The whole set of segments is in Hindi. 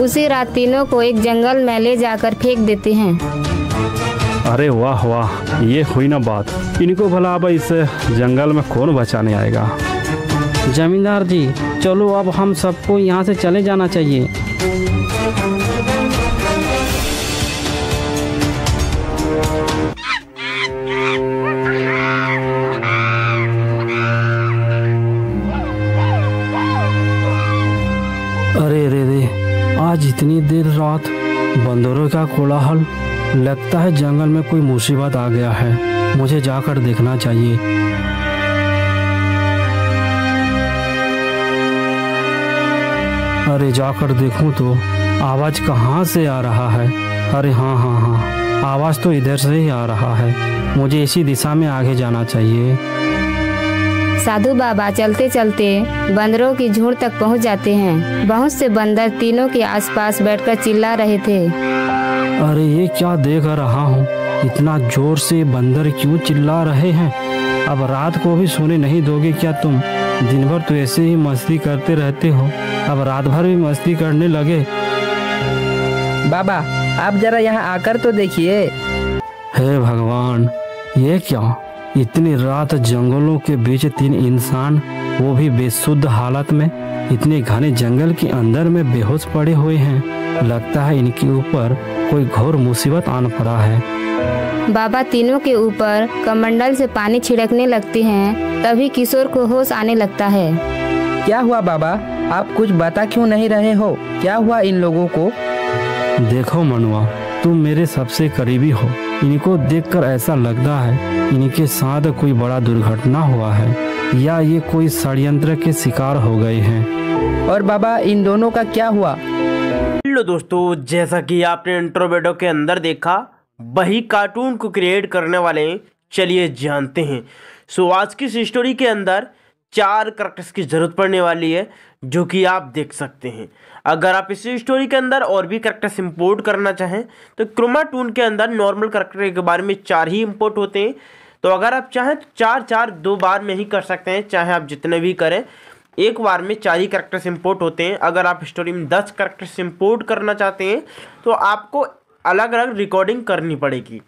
उसी रात तीनों को एक जंगल में ले जाकर फेंक देते हैं। अरे वाह वाह, ये हुई ना बात। इनको भला अब इस जंगल में कौन बचाने आएगा। जमींदार जी, चलो अब हम सबको यहाँ से चले जाना चाहिए। अरे रे रे, आज इतनी देर रात बंदरों का कोलाहल, लगता है जंगल में कोई मुसीबत आ गया है। मुझे जाकर देखना चाहिए। अरे जाकर देखूं तो आवाज कहाँ से आ रहा है। अरे हाँ हाँ हाँ, आवाज तो इधर से ही आ रहा है। मुझे इसी दिशा में आगे जाना चाहिए। साधु बाबा चलते चलते बंदरों की झुंड तक पहुंच जाते हैं। बहुत से बंदर तीनों के आसपास बैठकर चिल्ला रहे थे। अरे ये क्या देख रहा हूँ, इतना जोर से बंदर क्यों चिल्ला रहे हैं। अब रात को भी सोने नहीं दोगे क्या तुम? दिन भर तो ऐसे ही मस्ती करते रहते हो, अब रात भर भी मस्ती करने लगे। बाबा, आप जरा यहाँ आकर तो देखिए। हे भगवान, ये क्या, इतनी रात जंगलों के बीच तीन इंसान, वो भी बेसुध हालत में, इतने घने जंगल के अंदर में बेहोश पड़े हुए हैं। लगता है इनके ऊपर कोई घोर मुसीबत आन पड़ा है। बाबा तीनों के ऊपर कमंडल से पानी छिड़कने लगते हैं। तभी किशोर को होश आने लगता है। क्या हुआ बाबा, आप कुछ बता क्यों नहीं रहे हो? क्या हुआ इन लोगों को? देखो मनुआ, तुम मेरे सबसे करीबी हो। इनको देखकर ऐसा लगता है इनके साथ कोई बड़ा दुर्घटना हुआ है, या ये कोई षड्यंत्र के शिकार हो गए हैं। और बाबा, इन दोनों का क्या हुआ? हेलो दोस्तों, जैसा कि आपने इंट्रो वीडियो के अंदर देखा, वही कार्टून को क्रिएट करने वाले हैं। चलिए जानते हैं। सो आज की इस स्टोरी के अंदर 4 कैरेक्टर्स की ज़रूरत पड़ने वाली है, जो कि आप देख सकते हैं। अगर आप इस स्टोरी के अंदर और भी कैरेक्टर्स इंपोर्ट करना चाहें तो क्रोमाटून के अंदर नॉर्मल कैरेक्टर के बारे में 4 ही इंपोर्ट होते हैं। तो अगर आप चाहें तो 4 2 बार में ही कर सकते हैं, चाहे आप जितने भी करें, एक बार में 4 ही कैरेक्टर्स इंपोर्ट होते हैं। अगर आप स्टोरी में 10 कैरेक्टर्स इंपोर्ट करना चाहते हैं तो आपको अलग अलग रिकॉर्डिंग करनी पड़ेगी।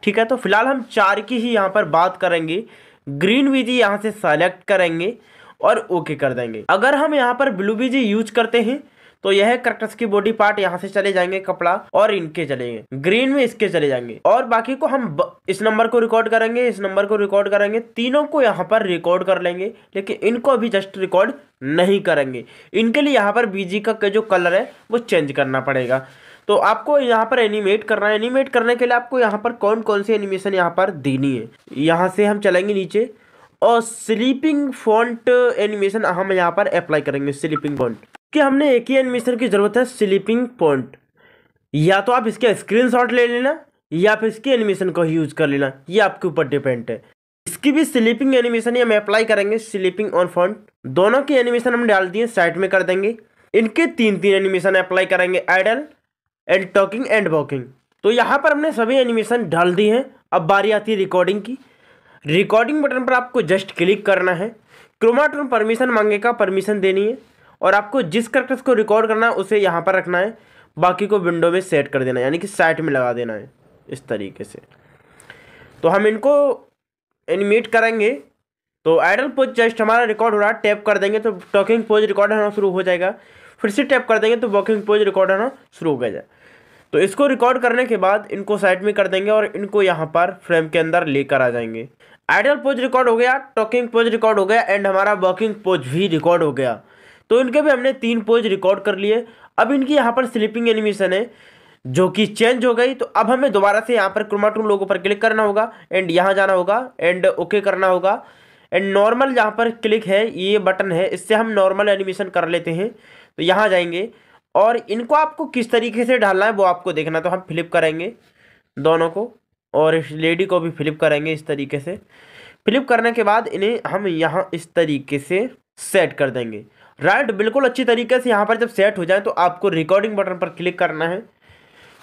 ठीक है, तो फिलहाल हम 4 की ही यहाँ पर बात करेंगे। ग्रीन बीजी यहाँ से सेलेक्ट करेंगे और ओके कर देंगे। अगर हम यहाँ पर ब्लू बीजी यूज करते हैं तो यह कैरेक्टर्स की बॉडी पार्ट यहाँ से चले जाएंगे, कपड़ा, और इनके चलेंगे, ग्रीन में इसके चले जाएंगे। और बाकी को हम इस नंबर को रिकॉर्ड करेंगे, इस नंबर को रिकॉर्ड करेंगे, तीनों को यहाँ पर रिकॉर्ड कर लेंगे। लेकिन इनको अभी जस्ट रिकॉर्ड नहीं करेंगे। इनके लिए यहाँ पर बीजी का जो कलर है वो चेंज करना पड़ेगा। तो आपको यहाँ पर एनिमेट करना है। एनिमेट करने के लिए आपको यहाँ पर कौन कौन सी एनिमेशन यहाँ पर देनी है। यहाँ से हम चलेंगे नीचे और स्लीपिंग फॉन्ट एनिमेशन हम यहाँ पर अप्लाई करेंगे। स्लीपिंग फॉन्ट कि हमने एक ही एनिमेशन की ज़रूरत है, स्लीपिंग फॉन्ट। या तो आप इसके स्क्रीनशॉट ले लेना या फिर इसकी एनिमेशन को यूज़ कर लेना, ये आपके ऊपर डिपेंड है। इसकी भी स्लीपिंग एनिमेशन हम अप्लाई करेंगे, स्लीपिंग ऑन फॉन्ट। दोनों की एनिमेशन हम डाल दिए, साइड में कर देंगे। इनके 3 एनिमेशन अप्लाई करेंगे, idle and talking and walking. तो यहाँ पर हमने सभी एनिमेशन डाल दी हैं। अब बारी आती है रिकॉर्डिंग की। रिकॉर्डिंग बटन पर आपको जस्ट क्लिक करना है। क्रोमाटून परमिशन मांगेगा, परमिशन देनी है। और आपको जिस कैरेक्टर्स को रिकॉर्ड करना है उसे यहाँ पर रखना है, बाकी को विंडो में सेट कर देना है, यानी कि साइड में लगा देना है इस तरीके से। तो हम इनको एनिमेट करेंगे। तो आइडल पोज जस्ट हमारा रिकॉर्ड हो रहा है, टैप कर देंगे तो टॉकिंग पोज रिकॉर्ड होना शुरू हो जाएगा। फिर से टैप कर देंगे तो वॉकिंग पोज रिकॉर्ड होना शुरू हो गया। तो इसको रिकॉर्ड करने के बाद इनको साइड में कर देंगे और इनको यहाँ पर फ्रेम के अंदर लेकर आ जाएंगे। आइडल पोज रिकॉर्ड हो गया, टॉकिंग पोज रिकॉर्ड हो गया एंड हमारा वॉकिंग पोज भी रिकॉर्ड हो गया। तो इनके भी हमने 3 पोज रिकॉर्ड कर लिए। अब इनकी यहाँ पर स्लीपिंग एनिमेशन है जो कि चेंज हो गई। तो अब हमें दोबारा से यहाँ पर क्रोमाटून लोगो पर क्लिक करना होगा एंड यहाँ जाना होगा एंड ओके करना होगा। एंड नॉर्मल यहाँ पर क्लिक है, ये बटन है, इससे हम नॉर्मल एनिमेशन कर लेते हैं। तो यहाँ जाएंगे और इनको आपको किस तरीके से डालना है वो आपको देखना। तो हम फ्लिप करेंगे दोनों को और इस लेडी को भी फ्लिप करेंगे इस तरीके से। फ्लिप करने के बाद इन्हें हम यहाँ इस तरीके से सेट कर देंगे। राइट, बिल्कुल अच्छी तरीके से यहाँ पर जब सेट हो जाए तो आपको रिकॉर्डिंग बटन पर क्लिक करना है।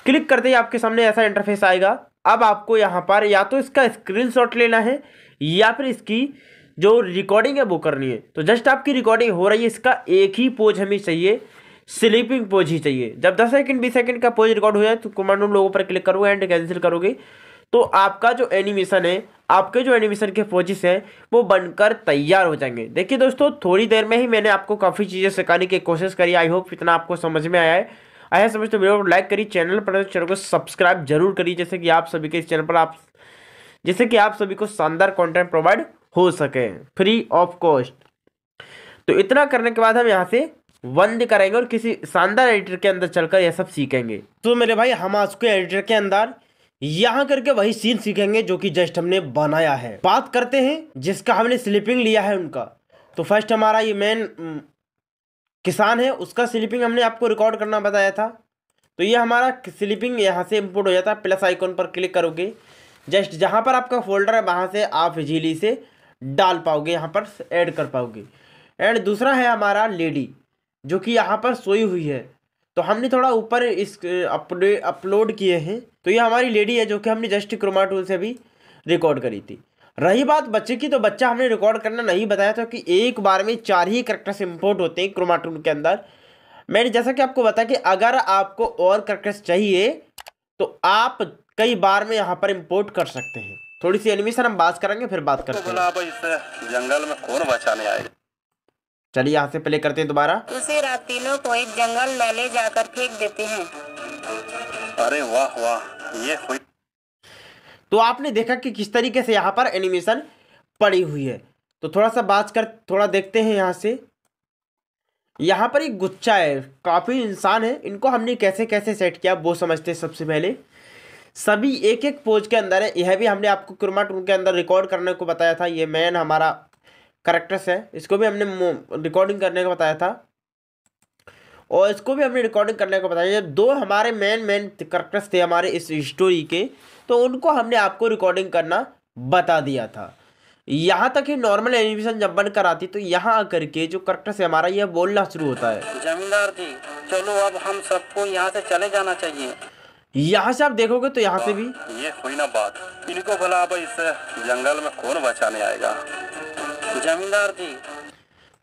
क्लिक करते ही आपके सामने ऐसा इंटरफेस आएगा। अब आपको यहाँ पर या तो इसका स्क्रीनशॉट लेना है या फिर इसकी जो रिकॉर्डिंग है वो करनी है। तो जस्ट आपकी रिकॉर्डिंग हो रही है, इसका एक ही पोज हमें चाहिए, स्लीपिंग पोज ही चाहिए। जब 10 सेकंड 20 सेकंड का पोज रिकॉर्ड हो जाए तो कमांड रूम लोगों पर क्लिक करोगे एंड कैंसिल करोगे तो आपका जो एनिमेशन है, आपके जो एनिमेशन के पोजेस हैं वो बनकर तैयार हो जाएंगे। देखिए दोस्तों, थोड़ी देर में ही मैंने आपको काफ़ी चीज़ें सिखाने की कोशिश करी। आई होप इतना आपको समझ में आया समझ तो वीडियो को लाइक करिए, चैनल को सब्सक्राइब जरूर करिए, जैसे कि आप सभी के इस चैनल पर जैसे कि आप सभी को शानदार कंटेंट प्रोवाइड हो सके फ्री ऑफ कॉस्ट। तो इतना करने के बाद हम यहाँ से बंद करेंगे और किसी शानदार एडिटर के अंदर चलकर यह सब सीखेंगे। तो मेरे भाई हम आज के एडिटर के अंदर यहाँ करके वही सीन सीखेंगे जो कि जस्ट हमने बनाया है। बात करते हैं जिसका हमने स्लीपिंग लिया है उनका। तो फर्स्ट हमारा ये मेन किसान है, उसका स्लीपिंग हमने आपको रिकॉर्ड करना बताया था। तो ये हमारा स्लीपिंग यहाँ से इंपोर्ट हो जाता है। प्लस आइकॉन पर क्लिक करोगे, जस्ट जहाँ पर आपका फोल्डर है वहाँ से आप इजीली से डाल पाओगे, यहाँ पर ऐड कर पाओगे। एंड दूसरा है हमारा लेडी जो कि यहाँ पर सोई हुई है। तो हमने थोड़ा ऊपर इस अपलोड किए हैं। तो ये हमारी लेडी है जो कि हमने जस्ट क्रोमा टूल से भी रिकॉर्ड करी थी। रही बात बच्चे की, तो बच्चा हमने रिकॉर्ड करना नहीं बताया था कि एक बार में 4 ही कैरेक्टर्स इंपोर्ट होते हैं क्रोमा टूल के अंदर। मैंने जैसा कि आपको बताया कि अगर आपको और कैरेक्टर्स चाहिए तो आप कई बार में यहाँ पर इंपोर्ट कर सकते हैं। थोड़ी सी एनिमेशन हम बात करेंगे फिर बात करते हैं। इस जंगल में कौन बचाने आएगा। चलिए यहाँ से प्ले करते हैं दोबारा। उसे रात तीनों को एक जंगल में ले जाकर फेंक देते हैं। अरे वाह वाह, ये हुई। तो आपने देखा कि किस तरीके से यहाँ पर एनिमेशन पड़ी हुई है। तो थोड़ा सा बात कर थोड़ा देखते हैं यहाँ से। यहाँ पर एक गुच्छा है, काफ़ी इंसान है, इनको हमने कैसे कैसे सेट किया वो समझते हैं। सबसे पहले सभी एक एक पोज के अंदर है। यह भी हमने आपको क्रोमा टूल के अंदर रिकॉर्ड करने को बताया था। ये मेन हमारा कैरेक्टर्स है, इसको भी हमने रिकॉर्डिंग करने को बताया था और इसको भी हमने रिकॉर्डिंग करने को बताया। जब 2 हमारे मेन कैरेक्टर्स थे हमारे इस स्टोरी के, तो उनको हमने आपको रिकॉर्डिंग करना बता दिया था। यहाँ तक ही नॉर्मल एनिमेशन जब बनकर आती तो यहाँ आकर के जो कैरेक्टर्स है हमारा यह बोलना शुरू होता है। जमींदार जी चलो अब हम सबको यहाँ से चले जाना चाहिए। यहाँ से आप देखोगे तो यहाँ से भी ये हुई ना बात, इनको भला अब इस जंगल में कौन बचाने आएगा। जमींदार जी।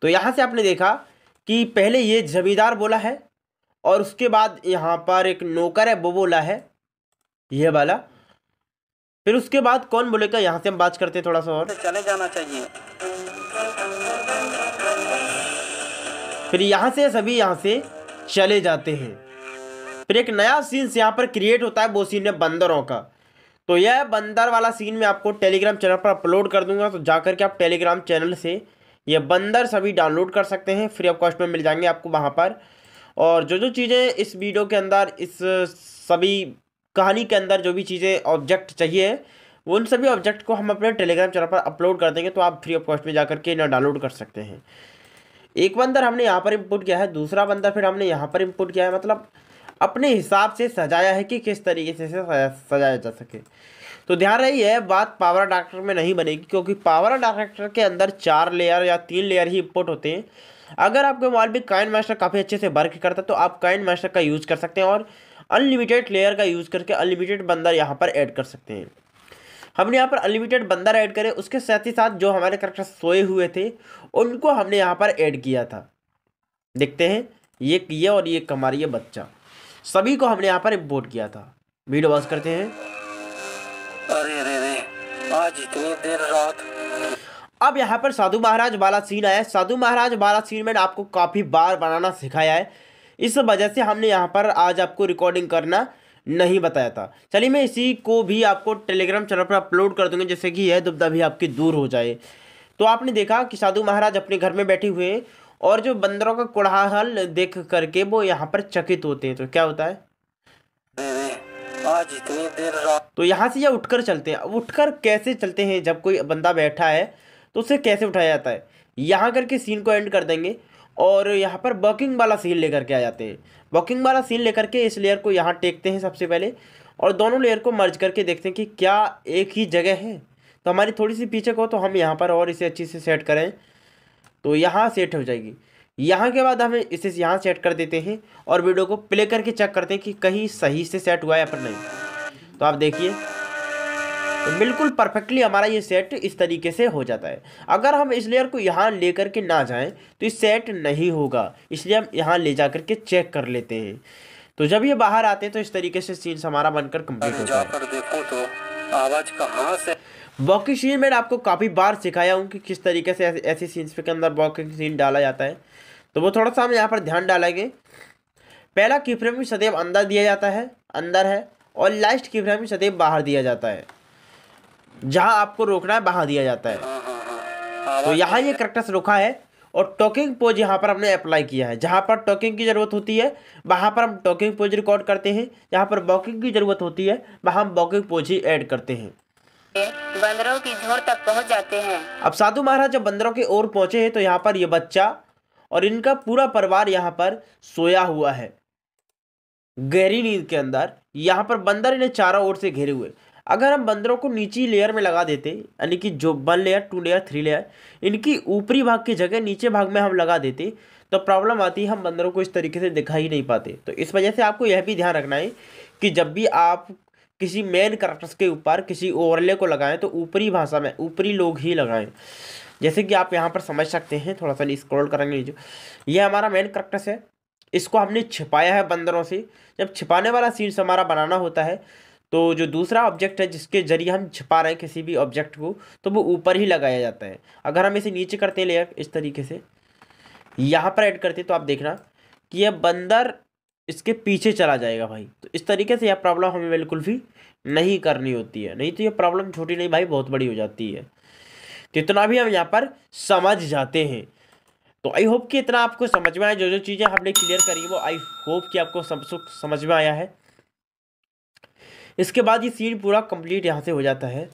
तो यहाँ से आपने देखा कि पहले ये जमींदार बोला है और उसके बाद यहाँ पर एक नौकर है वो बोला है ये वाला। फिर उसके बाद कौन बोलेगा यहाँ से हम बात करते हैं थोड़ा सा और। चले जाना चाहिए। फिर यहाँ से सभी यहाँ से चले जाते हैं। फिर एक नया सीन यहाँ पर क्रिएट होता है, वो सीन है बंदरों का। तो यह बंदर वाला सीन मैं आपको टेलीग्राम चैनल पर अपलोड कर दूंगा। तो जाकर के आप टेलीग्राम चैनल से ये बंदर सभी डाउनलोड कर सकते हैं, फ्री ऑफ कॉस्ट में मिल जाएंगे आपको वहाँ पर। और जो जो चीज़ें इस वीडियो के अंदर, इस सभी कहानी के अंदर जो भी चीज़ें ऑब्जेक्ट चाहिए उन सभी ऑब्जेक्ट को हम अपने टेलीग्राम चैनल पर अपलोड कर देंगे। तो आप फ्री ऑफ कॉस्ट में जाकर के इन्हें डाउनलोड कर सकते हैं। एक बंदर हमने यहाँ पर इम्पोर्ट किया है, दूसरा बंदर फिर हमने यहाँ पर इम्पोर्ट किया है। मतलब अपने हिसाब से सजाया है कि किस तरीके से सजाया जा सके। तो ध्यान रही है बात पावर डायरेक्टर में नहीं बनेगी, क्योंकि पावर डायरेक्टर के अंदर 4 लेयर या 3 लेयर ही इंपोर्ट होते हैं। अगर आपके मोबाइल में काइन मास्टर काफ़ी अच्छे से वर्क करता है तो आप काइन मास्टर का यूज़ कर सकते हैं और अनलिमिटेड लेयर का यूज़ करके अनलिमिटेड बंदर यहाँ पर ऐड कर सकते हैं। हमने यहाँ पर अनलिमिटेड बंदर ऐड करे, उसके साथ ही साथ जो हमारे कैरेक्टर सोए हुए थे उनको हमने यहाँ पर ऐड किया था। देखते हैं ये और ये हमारी ये बच्चा, सभी को हमने यहाँ पर इम्पोर्ट किया था। वीडियो बस करते हैं। अरे रे रे, आज इतनी देर रात। अब यहाँ पर साधु महाराज वाला सीन आया है। साधु महाराज वाला सीन मैंने आपको काफ़ी बार बनाना सिखाया है, इस वजह से हमने यहाँ पर आज आपको रिकॉर्डिंग करना नहीं बताया था। चलिए मैं इसी को भी आपको टेलीग्राम चैनल पर अपलोड कर दूंगा, जैसे कि यह दुविधा भी आपकी दूर हो जाए। तो आपने देखा कि साधु महाराज अपने घर में बैठे हुए हैं और जो बंदरों का कोलाहल देख करके वो यहाँ पर चकित होते हैं। तो क्या होता है, आज इतनी देर रात। तो यहाँ से ये उठकर चलते हैं। उठकर कैसे चलते हैं, जब कोई बंदा बैठा है तो उसे कैसे उठाया जाता है, यहाँ करके सीन को एंड कर देंगे और यहाँ पर वॉकिंग वाला सीन लेकर के आ जाते हैं। वॉकिंग वाला सीन लेकर के इस लेयर को यहाँ टेकते हैं सबसे पहले और दोनों लेयर को मर्ज करके देखते हैं कि क्या एक ही जगह है। तो हमारी थोड़ी सी पीछे को तो हम यहाँ पर और इसे अच्छी से सेट करें तो यहाँ सेट हो जाएगी। यहाँ के बाद हमें इसे यहाँ सेट कर देते हैं और वीडियो को प्ले करके चेक करते हैं कि कहीं सही से सेट हुआ है या फिर नहीं। तो आप देखिए तो बिल्कुल परफेक्टली हमारा ये सेट इस तरीके से हो जाता है। अगर हम इस लेयर को यहाँ लेकर के ना जाएं तो ये सेट नहीं होगा, इसलिए हम यहाँ ले जा करके चेक कर लेते हैं। तो जब ये बाहर आते हैं तो इस तरीके से सीन्स हमारा बनकर कंप्लीट होता है। देखो तो आवाज कहाँ से। वॉकिंग सीन मैंने आपको काफ़ी बार सिखाया हूँ कि किस तरीके से ऐसे सीन्स के अंदर वॉकिंग सीन डाला जाता है। तो वो थोड़ा सा हम यहाँ पर ध्यान डालेंगे। पहला की फ्रेम भी सदैव अंदर दिया जाता है, अंदर है, और लास्ट की फ्रेम भी सदैव बाहर दिया जाता है। जहाँ आपको रोकना है वहाँ दिया जाता है। तो यहाँ ये करेक्टर्स रोका है और टॉकिंग पोज यहाँ पर हमने अप्लाई किया है। जहाँ पर टॉकिंग की ज़रूरत होती है वहाँ पर हम टॉकिंग पोज रिकॉर्ड करते हैं, जहाँ पर वॉकिंग की ज़रूरत होती है वहाँ हम वॉकिंग पोज ही ऐड करते हैं। बंदरों की झुंड तक पहुंच जाते हैं। अब साधु महाराज जब बंदरों के ओर पहुंचे हैं तो यहाँ पर ये बच्चा और इनका पूरा परिवार यहाँ पर सोया हुआ है गहरी नींद के अंदर। यहाँ पर बंदर इन्हें चारों ओर से घेरे हुए। अगर हम बंदरों को नीची लेयर में लगा देते, यानी कि जो 1 लेयर 2 लेयर 3 लेयर, इनकी ऊपरी भाग की जगह नीचे भाग में हम लगा देते तो प्रॉब्लम आती है, हम बंदरों को इस तरीके से दिखाई नहीं पाते। तो इस वजह से आपको यह भी ध्यान रखना है कि जब भी आप किसी मेन कैरेक्टर्स के ऊपर किसी ओवरले को लगाएं तो ऊपरी भाषा में ऊपरी लोग ही लगाएं। जैसे कि आप यहाँ पर समझ सकते हैं, थोड़ा सा स्क्रॉल करेंगे, जो ये हमारा मेन कैरेक्टर्स है, इसको हमने छिपाया है बंदरों से। जब छिपाने वाला सीन्स हमारा बनाना होता है तो जो दूसरा ऑब्जेक्ट है जिसके जरिए हम छिपा रहे हैं किसी भी ऑब्जेक्ट को, तो वो ऊपर ही लगाया जाता है। अगर हम इसे नीचे करते हैं लेयर इस तरीके से यहाँ पर ऐड करते तो आप देखना कि यह बंदर इसके पीछे चला जाएगा भाई। तो इस तरीके से यह प्रॉब्लम हमें बिल्कुल भी नहीं करनी होती है, नहीं तो ये प्रॉब्लम छोटी नहीं भाई बहुत बड़ी हो जाती है। तो इतना भी हम यहाँ पर समझ जाते हैं। तो आई होप कि इतना आपको समझ में आया। जो जो चीज़ें हमने क्लियर करी वो आई होप कि आपको समझ में आया है। इसके बाद ये सीन पूरा कंप्लीट यहाँ से हो जाता है।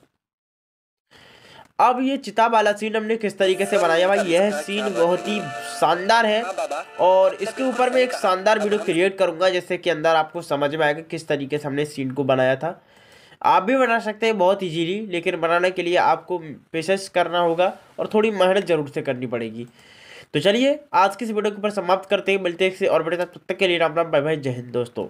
अब ये चिता वाला सीन हमने किस तरीके से बनाया भाई, यह सीन बहुत ही शानदार है और इसके ऊपर मैं एक शानदार वीडियो क्रिएट करूंगा जिससे कि अंदर आपको समझ में आएगा किस तरीके से हमने सीन को बनाया था। आप भी बना सकते हैं बहुत इजीली, लेकिन बनाने के लिए आपको पेशेंस करना होगा और थोड़ी मेहनत जरूर से करनी पड़ेगी। तो चलिए आज की इस वीडियो के ऊपर समाप्त करते हैं, मिलते हैं और बड़े तब तक के लिए राम राम, बाय बाय, जय हिंद दोस्तों।